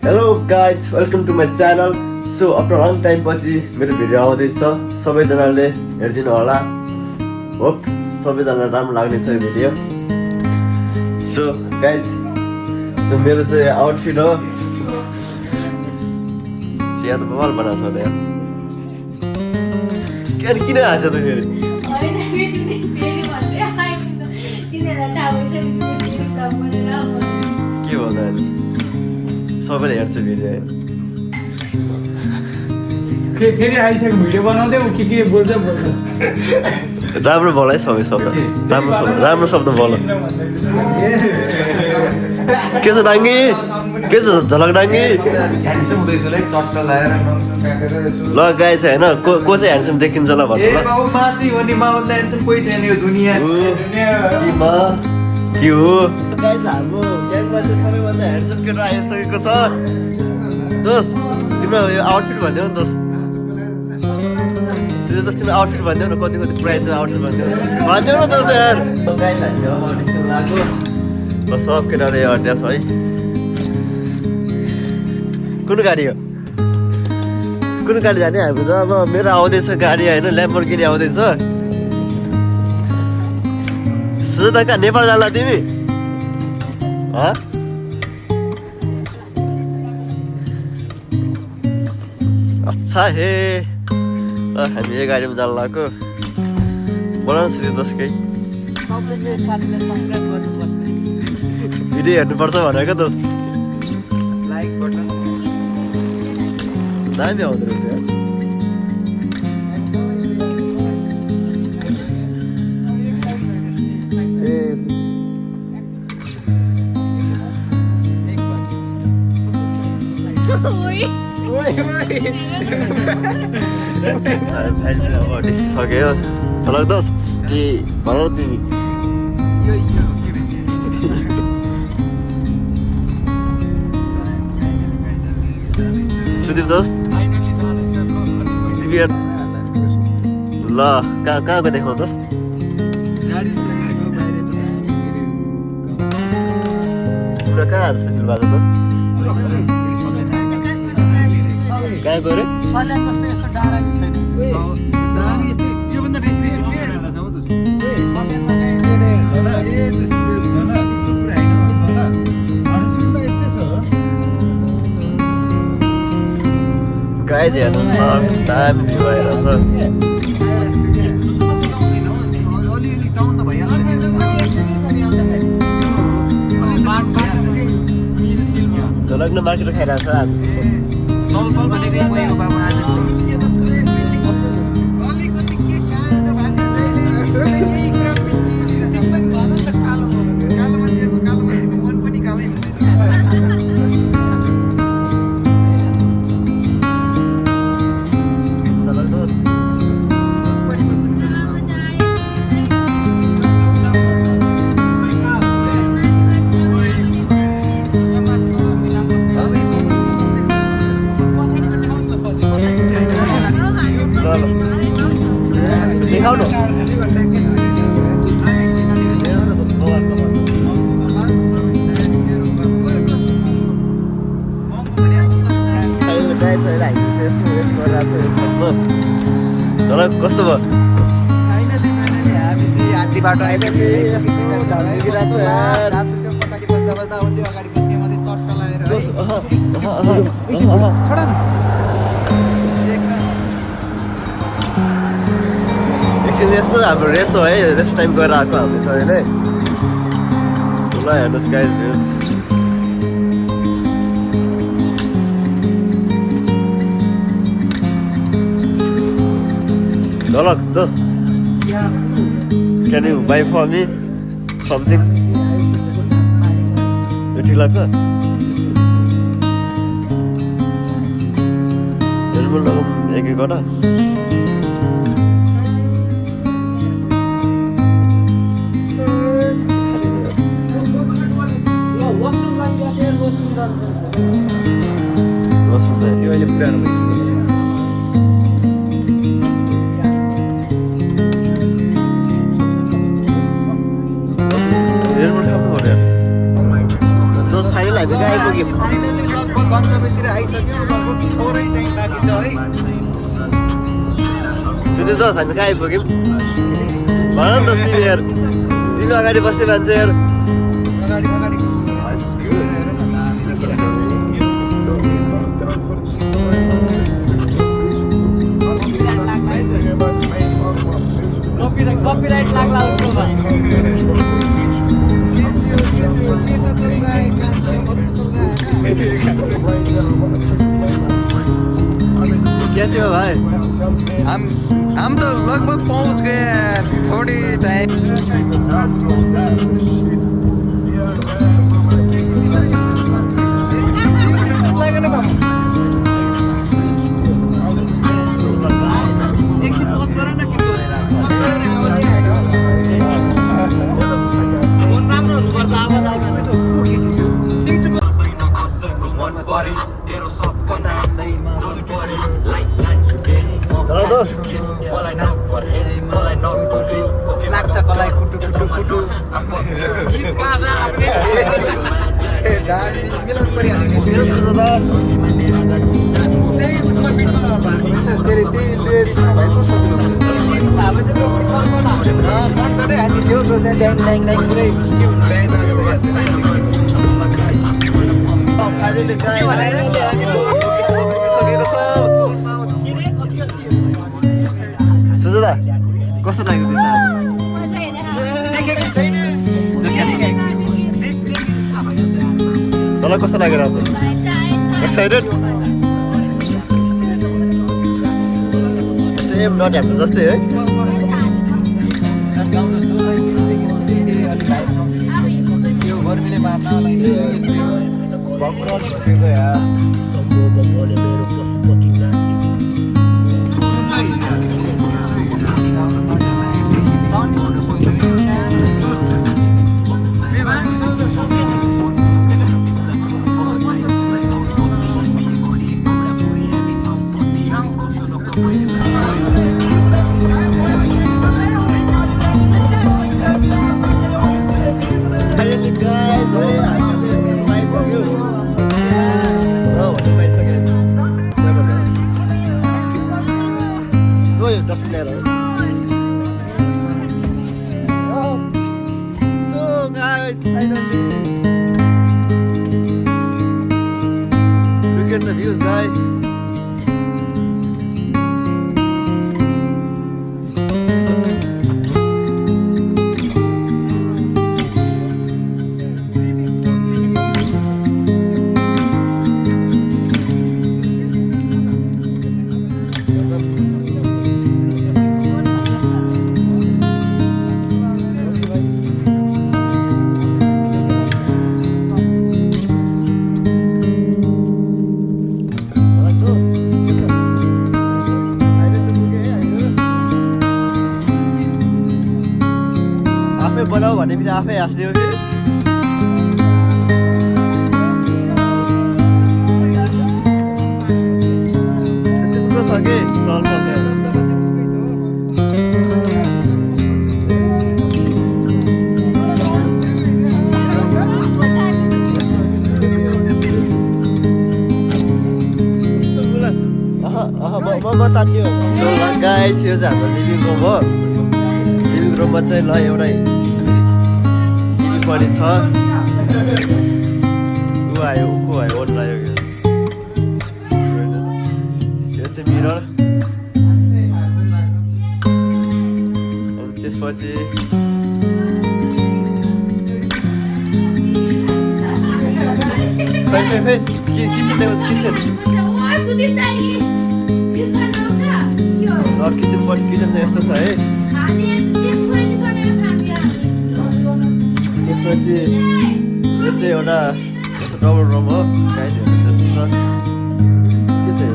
Hello guys welcome to my channel. So after long time पछि मेरो video आउँदैछ, सबैजनाले हेरिदिनु होला। होप सबैजनालाई राम्रो लाग्ने छ यो भिडियो। सो गाइज मेरो चाहिँ आउटफिट हो। यहाँ त बवाल बनाएको छ यार। किन हाँस्छ त फेरि? के भयो त अहिले? सबैले हेर्छ भिडियो है। फेरि आइसक्यो भिडियो बनाउँदै ऊ के बोल्छ राम्रो बोल है सबै शब्द, राम्रो शब्द बोल। के छ डाङ्गी? के छ झलक डाङ्गी? ल गाई छ होइन, को चाहिँ ह्यान्डसम देखिन्छ ल भन्नु ल। के हो गाइज, हाम्रो ग्याङमा चाहिँ सबैभन्दा ह्यान्डसम केटो आइसकेको छ। दोस्त तिम्रो यो आउटफिट भनिदेऊ न दोस्त। दोस्त तिम्रो आउटफिट भनिदेऊ न, कति प्राइसमा आउटफिट भनिदेऊ न दोस्त यार। गाइज हामी अब निस्किनु लाग्यो। ल सब केटाहरू यो अड्यास है। कुन गाडी हो? कुन गाडी जाने हामी त? अब मेरो आउँदैछ गाडी होइन, ल्याम्बोर्गिनी आउँदैछ। सुजाता कहाँ नेपाल जाला तिमी? अच्छा हे हामी यो गाडीमा जानु लाग्यो। बोलाउनु सुधि दोस्त केही भिडियो हेर्नुपर्छ भनेको दोस्त। दामी आउँदो रहेछ यार। सक्यो झलक दोस्त कि भन तिमी। सुदीप दोस्त ल कहाँको देखाउँ दोस्त? पुरा कहाँ जस्तो फिल भएको दोस्त? कहाँ गयो रे? गाइज हेर्नु दामी भ्यू आइरहेछ। झलक मार्केट खाइरहेको छ आज। देखाउनु झलक कस्तो भयो? आधी बाटो यस्तो हाम्रो रेस हो है, रेस टाइम गएर आएको हाम्रो छ अहिले। ल हेर्नुहोस् गाइज भ्युज। झलक दोस्त can you buy for me something? यो ठिक लाग्छ? हेलमेट लगाउँ एक एकवटा। अहिले पुरानो हेलमेट खानु पर्यो दोस्त। फाइनल हामी कहाँ आइपुग्यौँ? तपाईँतिर आइसक्यो लगभग थोरै टाइम बाँकी छ है सुन्नु त हामी कहाँ आइपुग्यौँ भन न त तिमी यार तिमी अगाडि बस्ने मान्छे यार अगाडि अगाडि कॉपीराइट लागला उसको कैसे हो भाई हम तो लगभग पहुंच गए थोड़ी टाइम लागेन बाबु एकछिन पज गर न के फोन राम्रो हुनुपर्छ आवाज आउँदैन चलो दोस्त लाग्छ कलाई कुटु कुटु कुटु मिलाउनु परिहाल्यो नि त्यही उसमा पिटमा भएको होइन त्यही लिरिक्समा भएको कन्सर्टै हालिदियो चाहिँ ड्याङ ड्याङ ड्याङ पुरै के हुनु ब्यान्ड सुजता कस्तो लाग्यो त्यो साथ देखेको छैन तँलाई कस्तो लागेर एक्साइटेड सेम नट हाम्रो जस्तै है त्यो गर्मीले मार्न लागिसक्यो यस्तो भक्कल छुटेको यार Look at the views, guys. बनाऊ भने पनि आफै हाँस्ने हो फेरि छ कि चल्छ म तान्यो सो गाइस यो चाहिँ हाम्रो लिभिङ रुम हो लिभिङ रुममा चाहिँ ल एउटै पनि छ ऊ आयो ऊ आयो ओन लाग्यो यो चाहिँ मिरर अब त्यसपछि किचन किचन किचन चाहिँ यस्तो छ है त्यसपछि यो चाहिँ एउटा यस्तो डबल रुम हो गाइस यस्तो छ के चाहिँ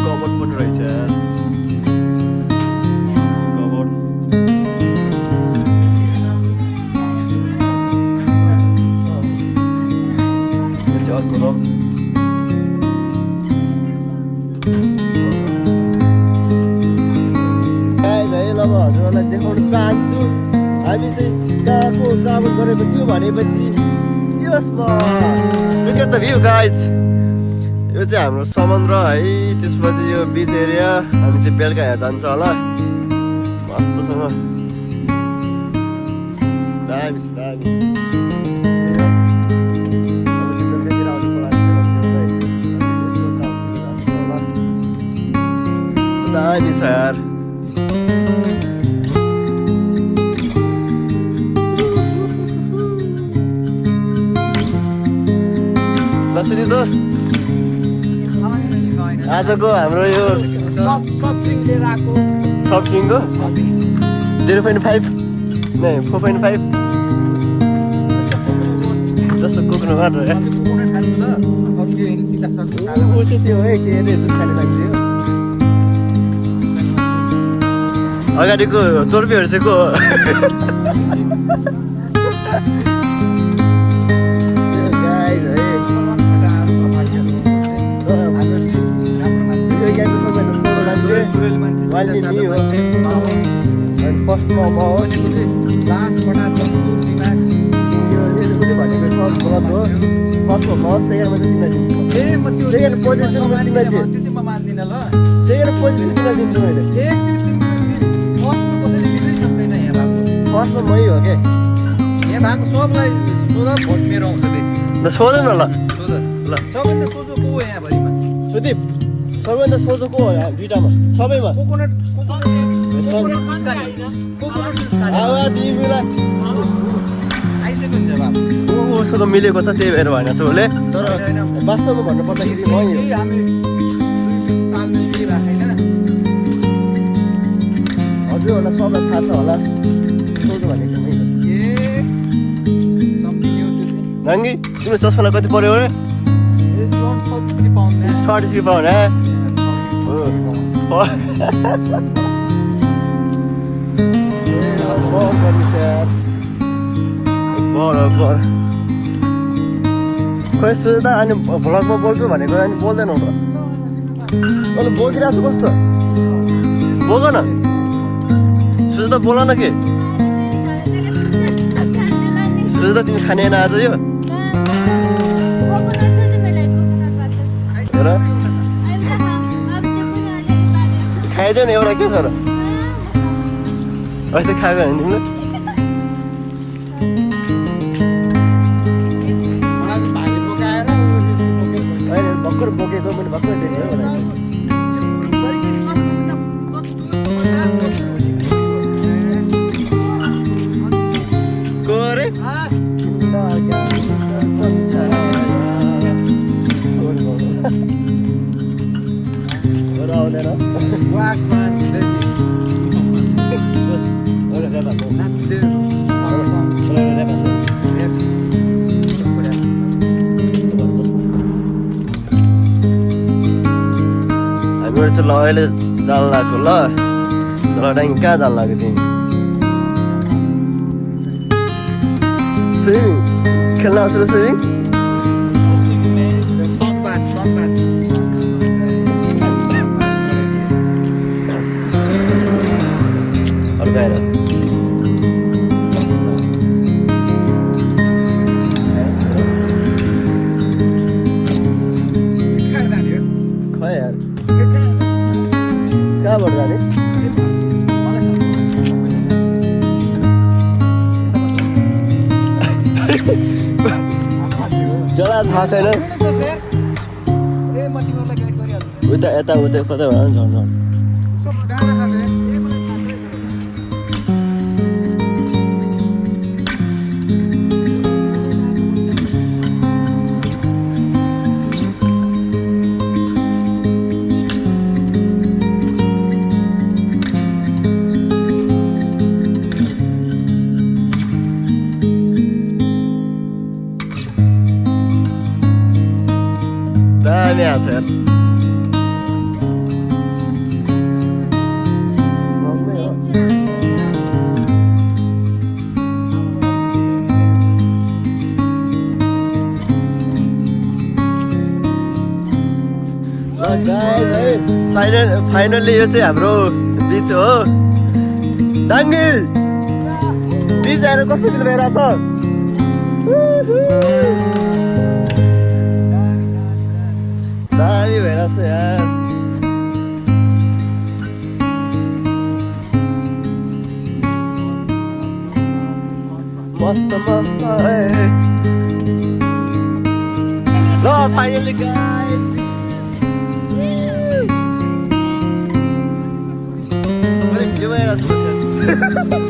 कबोर्ड पनि रहेछ कबोर्ड यो चाहिँ अर्को रुम गाइस है ल म हजुरहरूलाई देखाउन चाहन्छु हामी चाहिँ कहाँको ट्राभल गरेको थियो भनेपछि यसमा look at the view guys चाहिँ हाम्रो समुद्र है, त्यसपछि यो बिच एरिया। हामी चाहिँ बेलुका यहाँ जान्छ होला मस्तसँग। दामी छ दामी। दामी छ यार। कसरी दोस्त आजको हाम्रो यो सब ड्रिङ्क लिएर आएको सफ्ट ड्रिङ्कको 0.5 नै 4.5 जस्तो कुक्नु मात्र ऊ चाहिँ त्यो है के अरे दुध खाने मान्छे हो। अगाडिको तोर्पीहरू चाहिँ को हो? फर्स्टमा म हो फर्स्टमा म सेकेन्डमा चाहिँ तिमीलाई दिन्छु। सेकेन्ड पोजिसनमा तिमीलाई सेकेन्ड पोजिसन तिमीलाई दिन्छु मैले। फर्स्टमा मै हो क्या। ल सोधौँ न ल ल सुदीप सबैभन्दा सोझो को हो यहाँ दुइटामा सबैमा? उसँग मिलेको छ त्यही भएर भएन छ उसले। तर वास्तवमा भन्नुपर्दाखेरि म हजुरहरूलाई सबलाई थाहा छ होला सोझो भनेको मैले। नाङ्गी तिम्रो चस्मालाई कति पऱ्यो अरे? 33 पाउन्ड है। खोइ सुझ्दा अनि भ्लगमा बोल्छु भनेको अनि बोल्दैन त। अहिले बोकिरहेको छु कस्तो बोक न सुझ्दा बोल न के सुझ्दा तिमी खाने होइन आज यो खाइदियो नि एउटा के छ र अस्ति खाएको होइन तिमीले? भर्खर बोकेको मैले भर्खर देखेँ को अरे आउँदैन हामीहरू चाहिँ ल अहिले जान लाग्यो ल डाइङ कहाँ जान लाग्यो तिमी? स्विमिङ खेल्न आउँछ र स्विमिङ? कहाँबाट जाने? जसलाई थाहा छैन उता यता उता कता भएर झन् दामी आएको छ यार। फाइनल्ली यो चाहिँ हाम्रो बिच हो। डाङ्गिल बिच आएर कस्तो फिल भइरहेको छ? दामी भइरहेछ यार मस्त मस्त ल फाइनली गाइस मैले भिडियो बनाइरहेको छु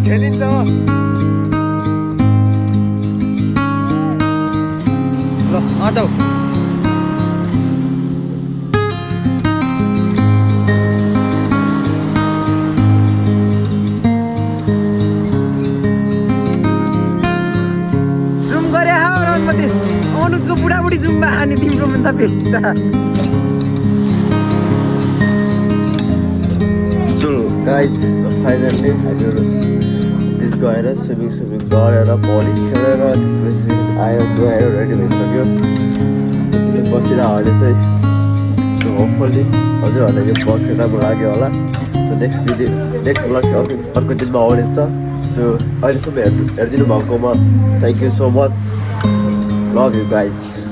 खेलिन्छ ल आउँछौ जुम गरे हो रनपति अनुजको बुढाबुढी जुममा हानी तिम्रो भन्दा बेसी त So guys, so finally this गएर स्विमिङ गरेर पौडी खेलेर त्यसपछि आयो गएर रेडी भइसक्यो बसिरहेको चाहिँ सो होपफुल्ली हजुरहरूलाई यो ब्लग चाहिँ राम्रो लाग्यो होला सो नेक्स्ट ब्लग चाहिँ अर्को दिनमा आउनेछ सो अहिलेसम्म हेरिदिनु भएकोमा thank you so much love you guys